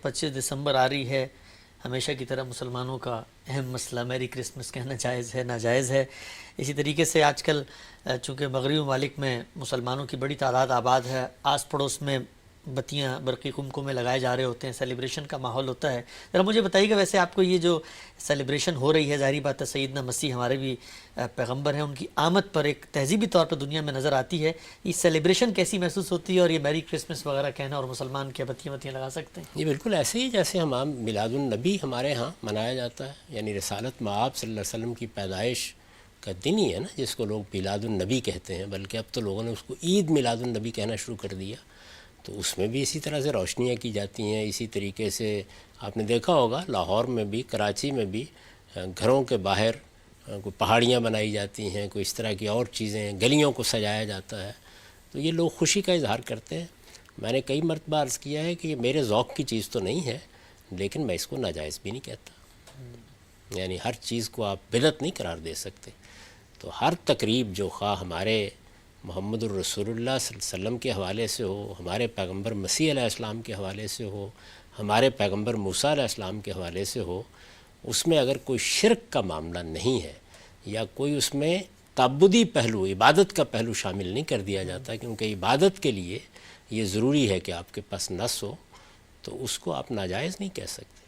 25 دسمبر آ رہی ہے، ہمیشہ کی طرح مسلمانوں کا اہم مسئلہ میری کرسمس کہنا جائز ہے ناجائز ہے۔ اسی طریقے سے آج کل چونکہ مغربی ممالک میں مسلمانوں کی بڑی تعداد آباد ہے، آس پڑوس میں بتیاں برقی قمقمے لگائے جا رہے ہوتے ہیں، سیلیبریشن کا ماحول ہوتا ہے۔ ذرا مجھے بتائیے کہ ویسے آپ کو یہ جو سیلیبریشن ہو رہی ہے، ظاہری بات ہے سیدنا مسیح ہمارے بھی پیغمبر ہیں، ان کی آمد پر ایک تہذیبی طور پر دنیا میں نظر آتی ہے، یہ سیلیبریشن کیسی محسوس ہوتی ہے؟ اور یہ میری کرسمس وغیرہ کہنا اور مسلمان کیا بتیاں لگا سکتے ہیں؟ یہ بالکل ایسے ہی جیسے ہم عام میلاد النبی ہمارے ہاں منایا جاتا ہے، یعنی رسالت مآب صلی اللہ علیہ وسلم کی پیدائش کا دن ہی ہے نا، جس کو لوگ میلاد النبی کہتے ہیں، بلکہ اب تو لوگوں نے اس کو عید میلاد النبی کہنا شروع کر دیا۔ تو اس میں بھی اسی طرح سے روشنیاں کی جاتی ہیں، اسی طریقے سے آپ نے دیکھا ہوگا لاہور میں بھی، کراچی میں بھی گھروں کے باہر کوئی پہاڑیاں بنائی جاتی ہیں، کوئی اس طرح کی اور چیزیں، گلیوں کو سجایا جاتا ہے، تو یہ لوگ خوشی کا اظہار کرتے ہیں۔ میں نے کئی مرتبہ عرض کیا ہے کہ یہ میرے ذوق کی چیز تو نہیں ہے، لیکن میں اس کو ناجائز بھی نہیں کہتا، یعنی ہر چیز کو آپ بدعت نہیں قرار دے سکتے۔ تو ہر تقریب جو خواہ ہمارے محمد الرسول اللہ صلی اللہ علیہ وسلم کے حوالے سے ہو، ہمارے پیغمبر مسیح علیہ السلام کے حوالے سے ہو، ہمارے پیغمبر موسیٰ علیہ السلام کے حوالے سے ہو، اس میں اگر کوئی شرک کا معاملہ نہیں ہے یا کوئی اس میں تعبدی پہلو، عبادت کا پہلو شامل نہیں کر دیا جاتا، کیونکہ عبادت کے لیے یہ ضروری ہے کہ آپ کے پاس نص ہو، تو اس کو آپ ناجائز نہیں کہہ سکتے۔